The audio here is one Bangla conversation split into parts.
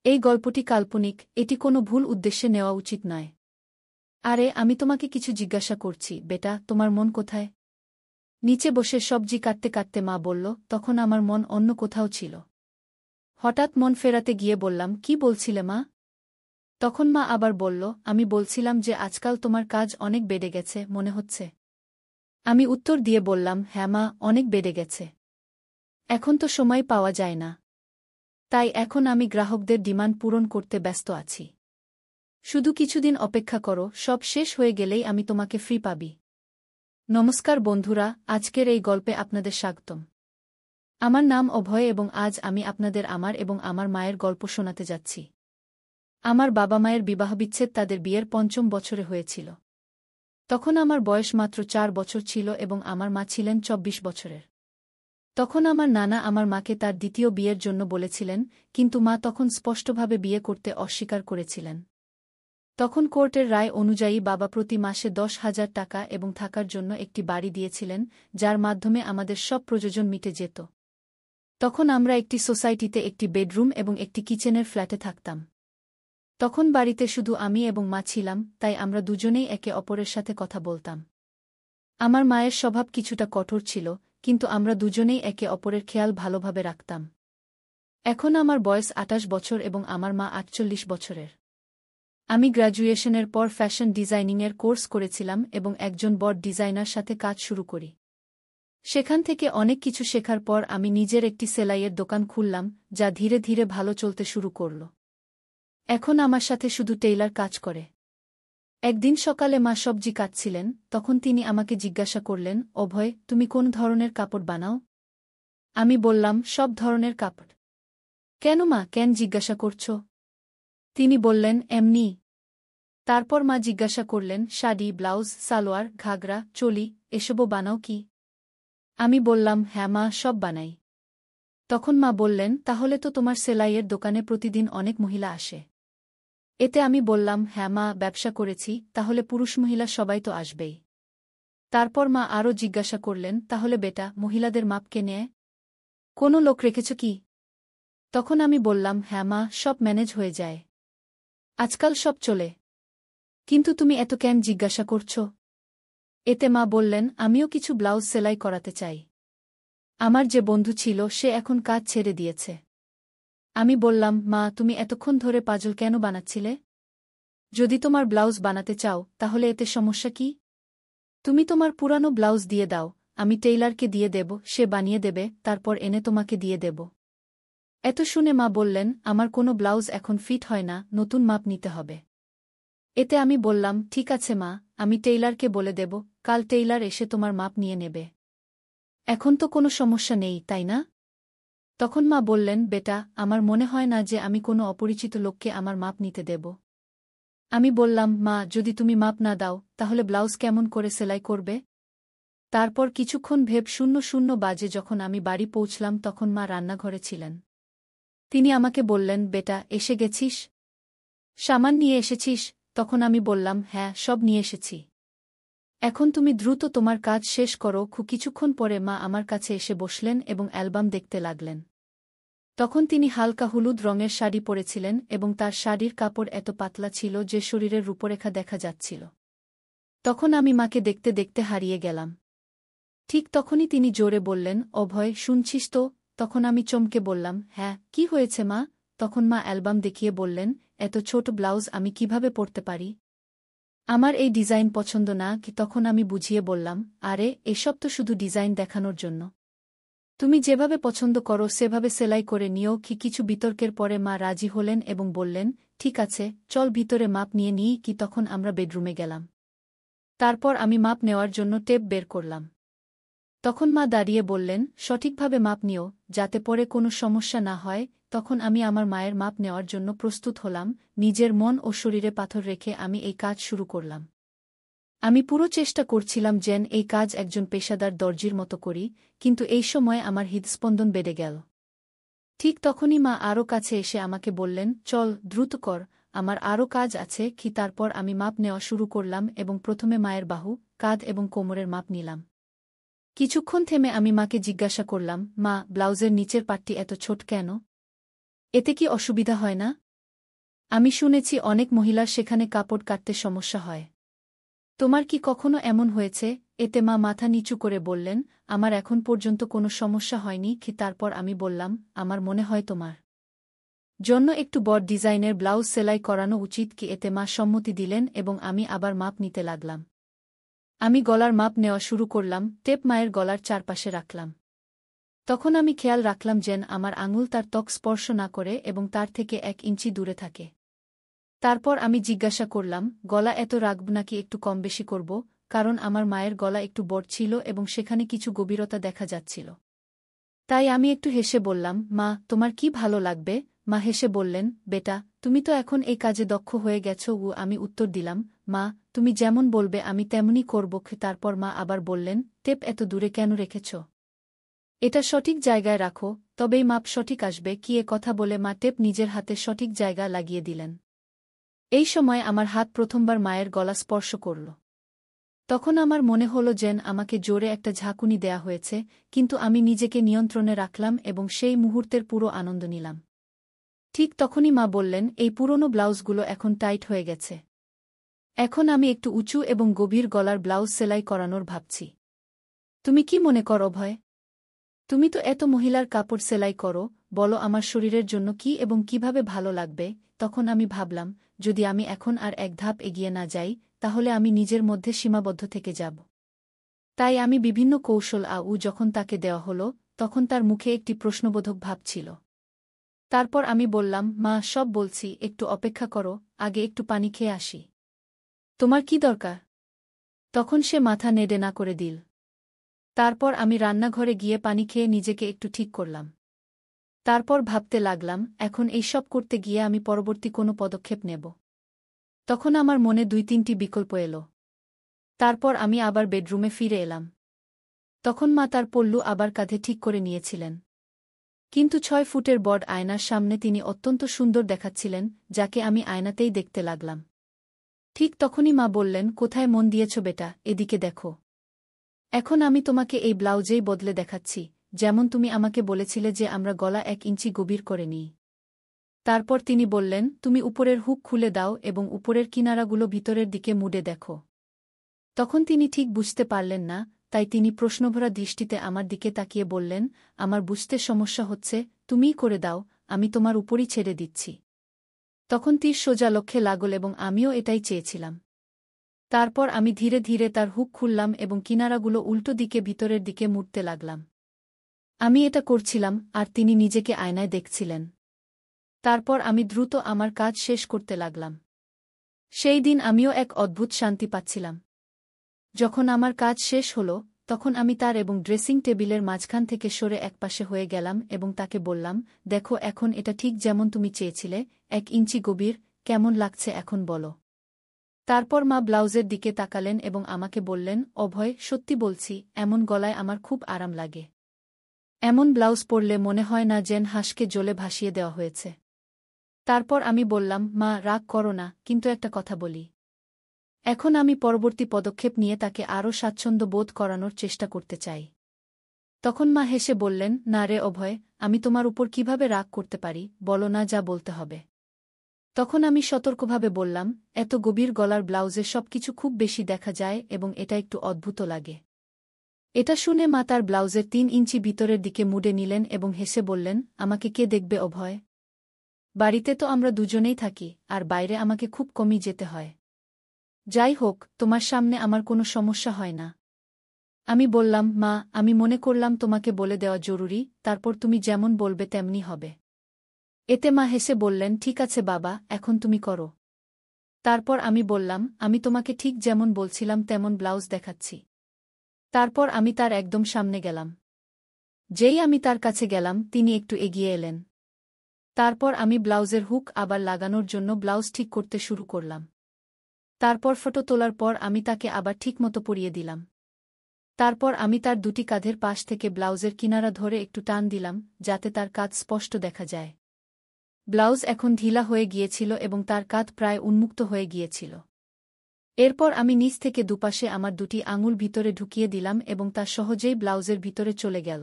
এই গল্পটি কাল্পনিক, এটি কোনো ভুল উদ্দেশ্যে নেওয়া উচিত নয়। আরে আমি তোমাকে কিছু জিজ্ঞাসা করছি, বেটা, তোমার মন কোথায়? নিচে বসে সবজি কাটতে কাটতে মা বলল, তখন আমার মন অন্য কোথাও ছিল। হঠাৎ মন ফেরাতে গিয়ে বললাম, কি বলছিলে মা? তখন মা আবার বলল, আমি বলছিলাম যে আজকাল তোমার কাজ অনেক বেড়ে গেছে মনে হচ্ছে। আমি উত্তর দিয়ে বললাম, হ্যাঁ মা, অনেক বেড়ে গেছে। এখন তো সময় পাওয়া যায় না। তাই এখন আমি গ্রাহকদের ডিমান্ড পূরণ করতে ব্যস্ত আছি। শুধু কিছুদিন অপেক্ষা করো, সব শেষ হয়ে গেলেই আমি তোমাকে ফ্রি পাবি। নমস্কার বন্ধুরা, আজকের এই গল্পে আপনাদের স্বাগতম। আমার নাম অভয় এবং আজ আমি আপনাদের আমার এবং আমার মায়ের গল্প শোনাতে যাচ্ছি। আমার বাবা মায়ের বিবাহবিচ্ছেদ তাদের বিয়ের ৫ম বছরে হয়েছিল। তখন আমার বয়স মাত্র ৪ বছর ছিল এবং আমার মা ছিলেন ২৪ বছরের। তখন আমার নানা আমার মাকে তার দ্বিতীয় বিয়ের জন্য বলেছিলেন, কিন্তু মা তখন স্পষ্টভাবে বিয়ে করতে অস্বীকার করেছিলেন। তখন কোর্টের রায় অনুযায়ী বাবা প্রতি মাসে ১০,০০০ টাকা এবং থাকার জন্য একটি বাড়ি দিয়েছিলেন, যার মাধ্যমে আমাদের সব প্রয়োজন মিটে যেত। তখন আমরা একটি সোসাইটিতে একটি বেডরুম এবং একটি কিচেনের ফ্ল্যাটে থাকতাম। তখন বাড়িতে শুধু আমি এবং মা ছিলাম, তাই আমরা দুজনেই একে অপরের সাথে কথা বলতাম। আমার মায়ের স্বভাব কিছুটা কঠোর ছিল, কিন্তু আমরা দুজনেই একে অপরের খেয়াল ভালোভাবে রাখতাম। এখন আমার বয়স ২৮ বছর এবং আমার মা ৪৮ বছরের। আমি গ্র্যাজুয়েশনের পর ফ্যাশন ডিজাইনিংয়ের কোর্স করেছিলাম এবং একজন বড় ডিজাইনার সাথে কাজ শুরু করি। সেখান থেকে অনেক কিছু শেখার পর আমি নিজের একটি সেলাইয়ের দোকান খুললাম, যা ধীরে ধীরে ভালো চলতে শুরু করল। এখন আমার সাথে শুধু টেইলার কাজ করে। একদিন সকালে মা সবজি কাটছিলেন, তখন তিনি আমাকে জিজ্ঞাসা করলেন, অভয়, তুমি কোন ধরনের কাপড় বানাও? আমি বললাম, সব ধরনের কাপড়। কেন মা, কেন জিজ্ঞাসা করছ? তিনি বললেন, এমনি। তারপর মা জিজ্ঞাসা করলেন, শাড়ি, ব্লাউজ, সালোয়ার, ঘাগরা, চোলি এসবও বানাও কি? আমি বললাম, হ্যাঁ মা, সব বানাই। তখন মা বললেন, তাহলে তো তোমার সেলাইয়ের দোকানে প্রতিদিন অনেক মহিলা আসে। এতে আমি বললাম, হ্যাঁ মা, ব্যবসা করেছি, তাহলে পুরুষ মহিলা সবাই তো আসবেই। তারপর মা আরও জিজ্ঞাসা করলেন, তাহলে বেটা, মহিলাদের মাপ কে নেয়? কোনো লোক রেখেছ কি? তখন আমি বললাম, হ্যাঁ মা, সব ম্যানেজ হয়ে যায়। আজকাল সব চলে। কিন্তু তুমি এত কেন জিজ্ঞাসা করছ? এতে মা বললেন, আমিও কিছু ব্লাউজ সেলাই করাতে চাই। আমার যে বন্ধু ছিল সে এখন কাজ ছেড়ে দিয়েছে। আমি বললাম, মা, তুমি এতক্ষণ ধরে পাজল কেন বানাচ্ছিলে? যদি তোমার ব্লাউজ বানাতে চাও, তাহলে এতে সমস্যা কি? তুমি তোমার পুরানো ব্লাউজ দিয়ে দাও, আমি টেইলারকে দিয়ে দেব, সে বানিয়ে দেবে, তারপর এনে তোমাকে দিয়ে দেব। এত শুনে মা বললেন, আমার কোনো ব্লাউজ এখন ফিট হয় না, নতুন মাপ নিতে হবে। এতে আমি বললাম, ঠিক আছে মা, আমি টেইলারকে বলে দেব, কাল টেইলার এসে তোমার মাপ নিয়ে নেবে। এখন তো কোনো সমস্যা নেই, তাই না? তখন মা বললেন, বেটা, আমার মনে হয় না যে আমি কোনো অপরিচিত লোককে আমার মাপ নিতে দেব। আমি বললাম, মা, যদি তুমি মাপ না দাও, তাহলে ব্লাউজ কেমন করে সেলাই করবে? তারপর কিছুক্ষণ ভেব ০০ বাজে যখন আমি বাড়ি পৌঁছলাম তখন মা রান্নাঘরে ছিলেন। তিনি আমাকে বললেন, বেটা, এসে গেছিস? সামান নিয়ে এসেছিস? তখন আমি বললাম, হ্যাঁ, সব নিয়ে এসেছি। এখন তুমি দ্রুত তোমার কাজ শেষ করো। কিছুক্ষণ পরে মা আমার কাছে এসে বসলেন এবং অ্যালবাম দেখতে লাগলেন। তখন তিনি হালকা হলুদ রঙের শাড়ি পরেছিলেন এবং তার শাড়ির কাপড় এত পাতলা ছিল যে শরীরের রূপরেখা দেখা যাচ্ছিল। তখন আমি মাকে দেখতে দেখতে হারিয়ে গেলাম। ঠিক তখনই তিনি জোরে বললেন, অভয়, শুনছিস তো? তখন আমি চমকে বললাম, হ্যাঁ, কি হয়েছে মা? তখন মা অ্যালবাম দেখিয়ে বললেন, এত ছোট ব্লাউজ আমি কিভাবে পরতে পারি? আমার এই ডিজাইন পছন্দ না কি? তখন আমি বুঝিয়ে বললাম, আরে, এসব তো শুধু ডিজাইন দেখানোর জন্য। তুমি যেভাবে পছন্দ করো সেভাবে সেলাই করে নিও কি? কিছু বিতর্কের পরে মা রাজি হলেন এবং বললেন, ঠিক আছে, চল ভিতরে মাপ নিয়ে নিই কি? তখন আমরা বেডরুমে গেলাম। তারপর আমি মাপ নেওয়ার জন্য টেপ বের করলাম। তখন মা দাঁড়িয়ে বললেন, সঠিকভাবে মাপ নিও, যাতে পরে কোনো সমস্যা না হয়। তখন আমি আমার মায়ের মাপ নেওয়ার জন্য প্রস্তুত হলাম। নিজের মন ও শরীরে পাথর রেখে আমি এই কাজ শুরু করলাম। আমি পুরো চেষ্টা করছিলাম যেন এই কাজ একজন পেশাদার দর্জির মতো করি, কিন্তু এই সময় আমার হৃদস্পন্দন বেড়ে গেল। ঠিক তখনই মা আরও কাছে এসে আমাকে বললেন, চল, দ্রুত কর, আমার আরও কাজ আছে কি? তারপর আমি মাপ নেওয়া শুরু করলাম এবং প্রথমে মায়ের বাহু, কাঁধ এবং কোমরের মাপ নিলাম। কিছুক্ষণ থেমে আমি মাকে জিজ্ঞাসা করলাম, মা, ব্লাউজের নিচের পাটটি এত ছোট কেন? এতে কি অসুবিধা হয় না? আমি শুনেছি অনেক মহিলার সেখানে কাপড় কাটতে সমস্যা হয়। তোমার কি কখনো এমন হয়েছে? এতে মা মাথা নিচু করে বললেন, আমার এখন পর্যন্ত কোনো সমস্যা হয়নি। তারপর আমি বললাম, আমার মনে হয় তোমার জন্য একটু বড় ডিজাইনের ব্লাউজ সেলাই করানো উচিত কি? এতে মা সম্মতি দিলেন এবং আমি আবার মাপ নিতে লাগলাম। আমি গলার মাপ নেওয়া শুরু করলাম, টেপ মায়ের গলার চারপাশে রাখলাম। তখন আমি খেয়াল রাখলাম যেন আমার আঙুল তার ত্বক স্পর্শ না করে এবং তার থেকে 1 ইঞ্চি দূরে থাকে। তারপর আমি জিজ্ঞাসা করলাম, গলা এত রাখব নাকি একটু কম বেশি করব? কারণ আমার মায়ের গলা একটু বড় ছিল এবং সেখানে কিছু গভীরতা দেখা যাচ্ছিল। তাই আমি একটু হেসে বললাম, মা, তোমার কি ভালো লাগবে? মা হেসে বললেন, বেটা, তুমি তো এখন এই কাজে দক্ষ হয়ে গেছো। আমি উত্তর দিলাম, মা, তুমি যেমন বলবে আমি তেমনই করব। তারপর মা আবার বললেন, টেপ এত দূরে কেন রেখেছ? এটা সঠিক জায়গায় রাখো, তবেই মাপ সঠিক আসবে। কি? এ কথা বলে মা টেপ নিজের হাতে সঠিক জায়গা লাগিয়ে দিলেন। এই সময় আমার হাত প্রথমবার মায়ের গলা স্পর্শ করল। তখন আমার মনে হলো যেন আমাকে জোরে একটা ঝাঁকুনি দেয়া হয়েছে, কিন্তু আমি নিজেকে নিয়ন্ত্রণে রাখলাম এবং সেই মুহূর্তের পুরো আনন্দ নিলাম। ঠিক তখনই মা বললেন, এই পুরনো ব্লাউজগুলো এখন টাইট হয়ে গেছে। এখন আমি একটু উঁচু এবং গভীর গলার ব্লাউজ সেলাই করানোর ভাবছি। তুমি কি মনে করো ভয়? তুমি তো এত মহিলার কাপড় সেলাই করো, বলো আমার শরীরের জন্য কি এবং কিভাবে ভালো লাগবে? তখন আমি ভাবলাম, যদি আমি এখন আর এক ধাপ এগিয়ে না যাই, তাহলে আমি নিজের মধ্যে সীমাবদ্ধ থেকে যাব। তাই আমি বিভিন্ন কৌশল যখন তাকে দেওয়া হলো, তখন তার মুখে একটি প্রশ্নবোধক ভাব ছিল। তারপর আমি বললাম, মা, সব বলছি, একটু অপেক্ষা করো, আগে একটু পানি খেয়ে আসি। তোমার কি দরকার? তখন সে মাথা নেড়ে না করে দিল। তারপর আমি রান্নাঘরে গিয়ে পানি খেয়ে নিজেকে একটু ঠিক করলাম। তারপর ভাবতে লাগলাম, এখন এইসব করতে গিয়ে আমি পরবর্তী কোনো পদক্ষেপ নেব। তখন আমার মনে 2-3টি বিকল্প এলো। তারপর আমি আবার বেডরুমে ফিরে এলাম। তখন মা তার পল্লু আবার কাঁধে ঠিক করে নিয়েছিলেন। কিন্তু 6 ফুটের বড় আয়নার সামনে তিনি অত্যন্ত সুন্দর দেখাচ্ছিলেন, যাকে আমি আয়নাতেই দেখতে লাগলাম। ঠিক তখনই মা বললেন, কোথায় মন দিয়েছ বেটা? এদিকে দেখো। এখন আমি তোমাকে এই ব্লাউজেই বদলে দেখাচ্ছি, যেমন তুমি আমাকে বলেছিলে যে আমরা গলা 1 ইঞ্চি গভীর করে নিই। তারপর তিনি বললেন, তুমি উপরের হুক খুলে দাও এবং উপরের কিনারাগুলো ভিতরের দিকে মুড়ে দেখো। তখন তিনি ঠিক বুঝতে পারলেন না, তাই তিনি প্রশ্নভরা দৃষ্টিতে আমার দিকে তাকিয়ে বললেন, আমার বুঝতে সমস্যা হচ্ছে, তুমিই করে দাও, আমি তোমার উপরই ছেড়ে দিচ্ছি। তখন তীর সোজা লক্ষ্যে লাগল এবং আমিও এটাই চেয়েছিলাম। তারপর আমি ধীরে ধীরে তার হুক খুললাম এবং কিনারাগুলো উল্টো দিকে ভিতরের দিকে মুড়তে লাগলাম। আমি এটা করছিলাম, আর তিনি নিজেকে আয়নায় দেখছিলেন। তারপর আমি দ্রুত আমার কাজ শেষ করতে লাগলাম। সেই দিন আমিও এক অদ্ভুত শান্তি পাচ্ছিলাম। যখন আমার কাজ শেষ হল, তখন আমি তার এবং ড্রেসিং টেবিলের মাঝখান থেকে সরে একপাশে হয়ে গেলাম এবং তাকে বললাম, দেখো, এখন এটা ঠিক যেমন তুমি চেয়েছিলে, 1 ইঞ্চি গভীর। কেমন লাগছে এখন বলো? তারপর মা ব্লাউজের দিকে তাকালেন এবং আমাকে বললেন, অভয়, সত্যি বলছি, এমন গলায় আমার খুব আরাম লাগে। এমন ব্লাউজ পরলে মনে হয় না যেন হাঁসকে জলে ভাসিয়ে দেওয়া হয়েছে। তারপর আমি বললাম, মা, রাগ করো না, কিন্তু একটা কথা বলি। এখন আমি পরবর্তী পদক্ষেপ নিয়ে তাকে আরও স্বাচ্ছন্দ্য বোধ করানোর চেষ্টা করতে চাই। তখন মা হেসে বললেন, না রে অভয়, আমি তোমার উপর কিভাবে রাগ করতে পারি? বলো না, যা বলতে হবে। তখন আমি সতর্কভাবে বললাম, এত গভীর গলার ব্লাউজে সবকিছু খুব বেশি দেখা যায় এবং এটা একটু অদ্ভুত লাগে। এটা শুনে মা তার ব্লাউজের 3 ইঞ্চি ভিতরের দিকে মুড়ে নিলেন এবং হেসে বললেন, আমাকে কে দেখবে অভয়? বাড়িতে তো আমরা দুজনেই থাকি, আর বাইরে আমাকে খুব কমই যেতে হয়। যাই হোক, তোমার সামনে আমার কোনো সমস্যা হয় না। আমি বললাম, মা, আমি মনে করলাম তোমাকে বলে দেওয়া জরুরি, তারপর তুমি যেমন বলবে তেমনি হবে। এতে মা হেসে বললেন, ঠিক আছে বাবা, এখন তুমি করো। তারপর আমি বললাম, আমি তোমাকে ঠিক যেমন বলছিলাম তেমন ব্লাউজ দেখাচ্ছি। তারপর আমি তার একদম সামনে গেলাম। যেই আমি তার কাছে গেলাম, তিনি একটু এগিয়ে এলেন। তারপর আমি ব্লাউজের হুক আবার লাগানোর জন্য ব্লাউজ ঠিক করতে শুরু করলাম। তারপর ফটো তোলার পর আমি তাকে আবার ঠিকমতো পরিয়ে দিলাম। তারপর আমি তার দুটি কাঁধের পাশ থেকে ব্লাউজের কিনারা ধরে একটু টান দিলাম, যাতে তার কাঁধ স্পষ্ট দেখা যায়। ব্লাউজ এখন ঢিলা হয়ে গিয়েছিল এবং তার কাঁধ প্রায় উন্মুক্ত হয়ে গিয়েছিল। এরপর আমি নিচ থেকে দুপাশে আমার দুটি আঙুল ভিতরে ঢুকিয়ে দিলাম এবং তা সহজেই ব্লাউজের ভিতরে চলে গেল।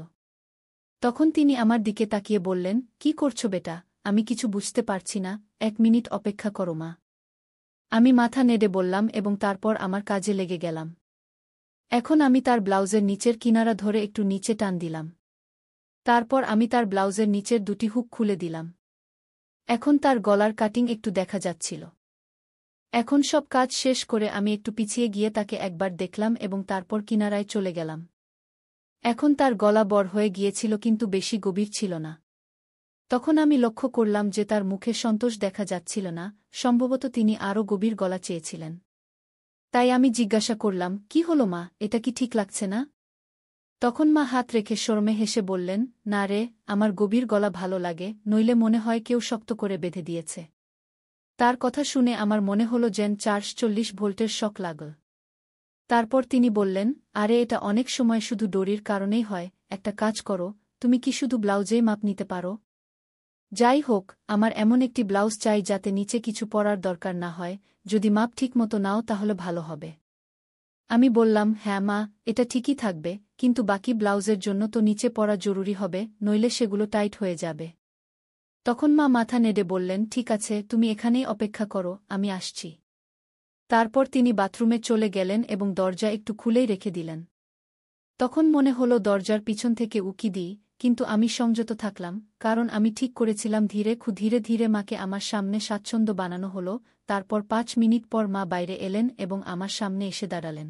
তখন তিনি আমার দিকে তাকিয়ে বললেন, কি করছো বেটা? আমি কিছু বুঝতে পারছি না। 1 মিনিট অপেক্ষা করো মা। আমি মাথা নেড়ে বললাম এবং তারপর আমার কাজে লেগে গেলাম। এখন আমি তার ব্লাউজের নিচের কিনারা ধরে একটু নিচে টান দিলাম। তারপর আমি তার ব্লাউজের নিচের দুটি হুক খুলে দিলাম। এখন তার গলার কাটিং একটু দেখা যাচ্ছিল। এখন সব কাজ শেষ করে আমি একটু পিছিয়ে গিয়ে তাকে একবার দেখলাম এবং তারপর কিনারায় চলে গেলাম। এখন তার গলা বড় হয়ে গিয়েছিল কিন্তু বেশি গভীর ছিল না। তখন আমি লক্ষ্য করলাম যে তার মুখে সন্তোষ দেখা যাচ্ছিল না, সম্ভবত তিনি আরও গভীর গলা চেয়েছিলেন। তাই আমি জিজ্ঞাসা করলাম, কি হলো মা, এটা কি ঠিক লাগছে না? তখন মা হাত রেখে শরমে হেসে বললেন, না রে, আমার গভীর গলা ভালো লাগে, নইলে মনে হয় কেউ শক্ত করে বেঁধে দিয়েছে। তার কথা শুনে আমার মনে হলো যেন 440 ভোল্টের শক লাগল। তারপর তিনি বললেন, আরে এটা অনেক সময় শুধু দড়ির কারণেই হয়, একটা কাজ করো, তুমি কি শুধু ব্লাউজেই মাপ নিতে পারো? যাই হোক, আমার এমন একটি ব্লাউজ চাই যাতে নিচে কিছু পরার দরকার না হয়, যদি মাপ ঠিকমতো নাও তাহলে ভালো হবে। আমি বললাম, হ্যাঁ মা, এটা ঠিকই থাকবে, কিন্তু বাকি ব্লাউজের জন্য তো নিচে পরা জরুরি হবে, নইলে সেগুলো টাইট হয়ে যাবে। তখন মা মাথা নেড়ে বললেন, ঠিক আছে, তুমি এখানেই অপেক্ষা করো, আমি আসছি। তারপর তিনি বাথরুমে চলে গেলেন এবং দরজা একটু খুলেই রেখে দিলেন। তখন মনে হলো দরজার পিছন থেকে উকি দিই, কিন্তু আমি সংযত থাকলাম, কারণ আমি ঠিক করেছিলাম ধীরে ধীরে মাকে আমার সামনে স্বাচ্ছন্দ্য বানানো হলো। তারপর 5 মিনিট পর মা বাইরে এলেন এবং আমার সামনে এসে দাঁড়ালেন।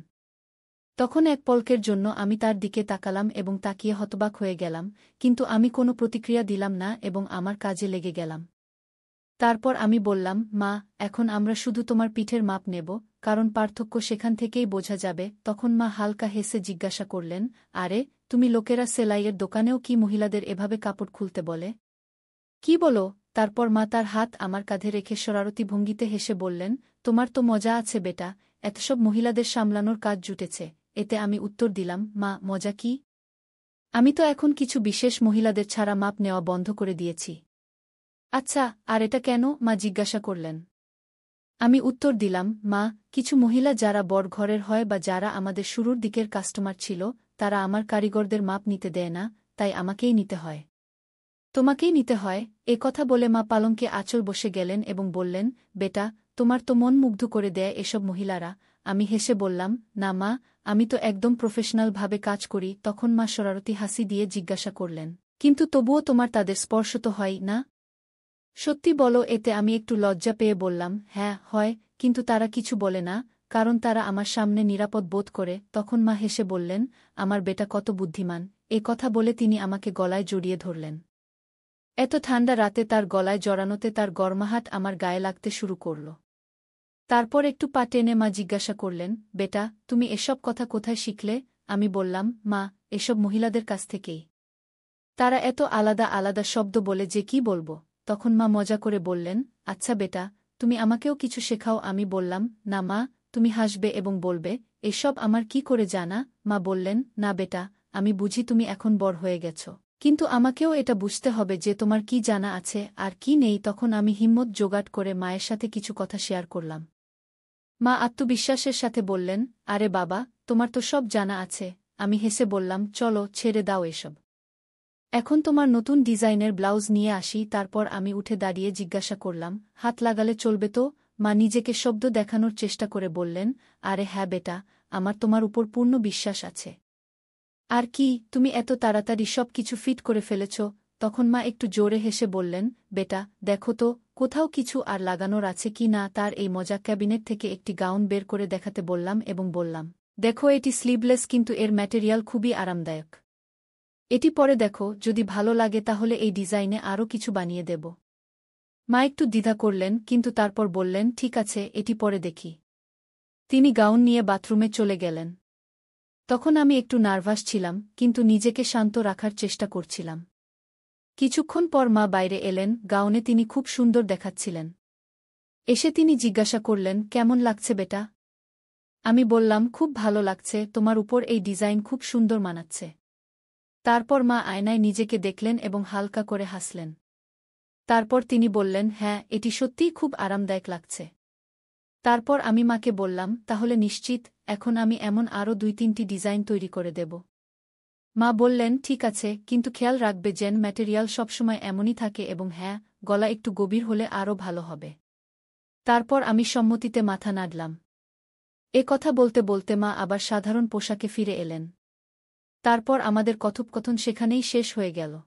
তখন এক পলকের জন্য আমি তার দিকে তাকালাম এবং তাকিয়ে হতবাক হয়ে গেলাম, কিন্তু আমি কোনো প্রতিক্রিয়া দিলাম না এবং আমার কাজে লেগে গেলাম। তারপর আমি বললাম, মা, এখন আমরা শুধু তোমার পিঠের মাপ নেব, কারণ পার্থক্য সেখান থেকেই বোঝা যাবে। তখন মা হালকা হেসে জিজ্ঞাসা করলেন, আরে, তুমি লোকেরা সেলাইয়ের দোকানেও কি মহিলাদের এভাবে কাপড় খুলতে বলে? কি বলো? তারপর মা তার হাত আমার কাঁধে রেখে শরারতি ভঙ্গিতে হেসে বললেন, তোমার তো মজা আছে বেটা, এতসব মহিলাদের সামলানোর কাজ জুটেছে। এতে আমি উত্তর দিলাম, মা, মজা কি? আমি তো এখন কিছু বিশেষ মহিলাদের ছাড়া মাপ নেওয়া বন্ধ করে দিয়েছি। আচ্ছা, আর এটা কেন? মা জিজ্ঞাসা করলেন। আমি উত্তর দিলাম, মা, কিছু মহিলা যারা বড় ঘরের হয় বা যারা আমাদের শুরুর দিকের কাস্টমার ছিল, তারা আমার কারিগরদের মাপ নিতে দেয় না, তাই আমাকেই নিতে হয়। তোমাকেই নিতে হয়। এ কথা বলে মা পালঙ্কে আঁচল বসে গেলেন এবং বললেন, বেটা, তোমার তো মন মুগ্ধ করে দেয় এসব মহিলারা। আমি হেসে বললাম, না মা, আমি তো একদম প্রফেশনালভাবে কাজ করি। তখন মা শরারতি হাসি দিয়ে জিজ্ঞাসা করলেন, কিন্তু তবুও তোমার তাদের স্পর্শ তো হয় না? সত্যি বলো? এতে আমি একটু লজ্জা পেয়ে বললাম, হ্যাঁ, হয়, কিন্তু তারা কিছু বলে না, কারণ তারা আমার সামনে নিরাপদ বোধ করে। তখন মা হেসে বললেন, আমার বেটা কত বুদ্ধিমান। এ কথা বলে তিনি আমাকে গলায় জড়িয়ে ধরলেন। এত ঠান্ডা রাতে তার গলায় জড়ানোতে তার গরমাহাত আমার গায়ে লাগতে শুরু করল। তারপর একটু পা টেনে মা জিজ্ঞাসা করলেন, বেটা, তুমি এসব কথা কোথায় শিখলে? আমি বললাম, মা, এসব মহিলাদের কাছ থেকেই। তারা এত আলাদা আলাদা শব্দ বলে যে কি বলবো। তখন মা মজা করে বললেন, আচ্ছা বেটা, তুমি আমাকেও কিছু শেখাও। আমি বললাম, না মা, তুমি হাসবে এবং বলবে, এসব আমার কি করে জানা? মা বললেন, না বেটা, আমি বুঝি তুমি এখন বড় হয়ে গেছ, কিন্তু আমাকেও এটা বুঝতে হবে যে তোমার কি জানা আছে আর কি নেই। তখন আমি হিম্মত জোগাড় করে মায়ের সাথে কিছু কথা শেয়ার করলাম। মা আত্মবিশ্বাসের সাথে বললেন, আরে বাবা, তোমার তো সব জানা আছে। আমি হেসে বললাম, চলো, ছেড়ে দাও এসব। এখন তোমার নতুন ডিজাইনের ব্লাউজ নিয়ে আসি। তারপর আমি উঠে দাঁড়িয়ে জিজ্ঞাসা করলাম, হাত লাগালে চলবে তো? মা নিজেকে শব্দ দেখানোর চেষ্টা করে বললেন, আরে হ্যাঁ বেটা, আমার তোমার উপর পূর্ণ বিশ্বাস আছে। আর কি, তুমি এত তাড়াতাড়ি সব কিছু ফিট করে ফেলেছ? তখন মা একটু জোরে হেসে বললেন, বেটা, দেখো তো কোথাও কিছু আর লাগানোর আছে কি না। তার এই মজা ক্যাবিনেট থেকে একটি গাউন বের করে দেখাতে বললাম এবং বললাম, দেখো, এটি স্লিভলেস, কিন্তু এর ম্যাটেরিয়াল খুবই আরামদায়ক। এটি পরে দেখো, যদি ভালো লাগে তাহলে এই ডিজাইনে আরও কিছু বানিয়ে দেব। মা একটু দ্বিধা করলেন, কিন্তু তারপর বললেন, ঠিক আছে, এটি পরে দেখি। তিনি গাউন নিয়ে বাথরুমে চলে গেলেন। তখন আমি একটু নার্ভাস ছিলাম, কিন্তু নিজেকে শান্ত রাখার চেষ্টা করছিলাম। কিছুক্ষণ পর মা বাইরে এলেন। গাউনে তিনি খুব সুন্দর দেখাচ্ছিলেন। এসে তিনি জিজ্ঞাসা করলেন, কেমন লাগছে বেটা? আমি বললাম, খুব ভালো লাগছে, তোমার উপর এই ডিজাইন খুব সুন্দর মানাচ্ছে। তারপর মা আয়নায় নিজেকে দেখলেন এবং হালকা করে হাসলেন। তারপর তিনি বললেন, হ্যাঁ, এটি সত্যিই খুব আরামদায়ক লাগছে। তারপর আমি মাকে বললাম, তাহলে নিশ্চিত, এখন আমি এমন আরও 2-3টি ডিজাইন তৈরি করে দেব। মা বললেন, ঠিক আছে, কিন্তু খেয়াল রাখবে যেন ম্যাটেরিয়াল সবসময় এমনই থাকে এবং হ্যাঁ, গলা একটু গভীর হলে আরও ভালো হবে। তারপর আমি সম্মতিতে মাথা নাড়লাম। এ কথা বলতে বলতে মা আবার সাধারণ পোশাকে ফিরে এলেন। তারপর আমাদের কথোপকথন সেখানেই শেষ হয়ে গেল।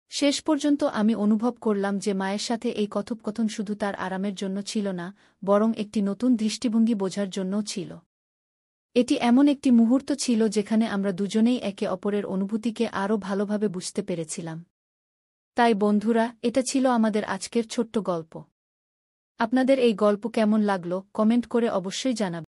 শেষ পর্যন্ত আমি অনুভব করলাম যে মায়ের সাথে এই কথোপকথন শুধু তার আরামের জন্য ছিল না, বরং একটি নতুন দৃষ্টিভঙ্গি বোঝার জন্যও ছিল। এটি এমন একটি মুহূর্ত ছিল যেখানে আমরা দুজনেই একে অপরের অনুভূতিকে আরও ভালোভাবে বুঝতে পেরেছিলাম। তাই বন্ধুরা, এটা ছিল আমাদের আজকের ছোট্ট গল্প। আপনাদের এই গল্প কেমন লাগলো কমেন্ট করে অবশ্যই জানাবেন।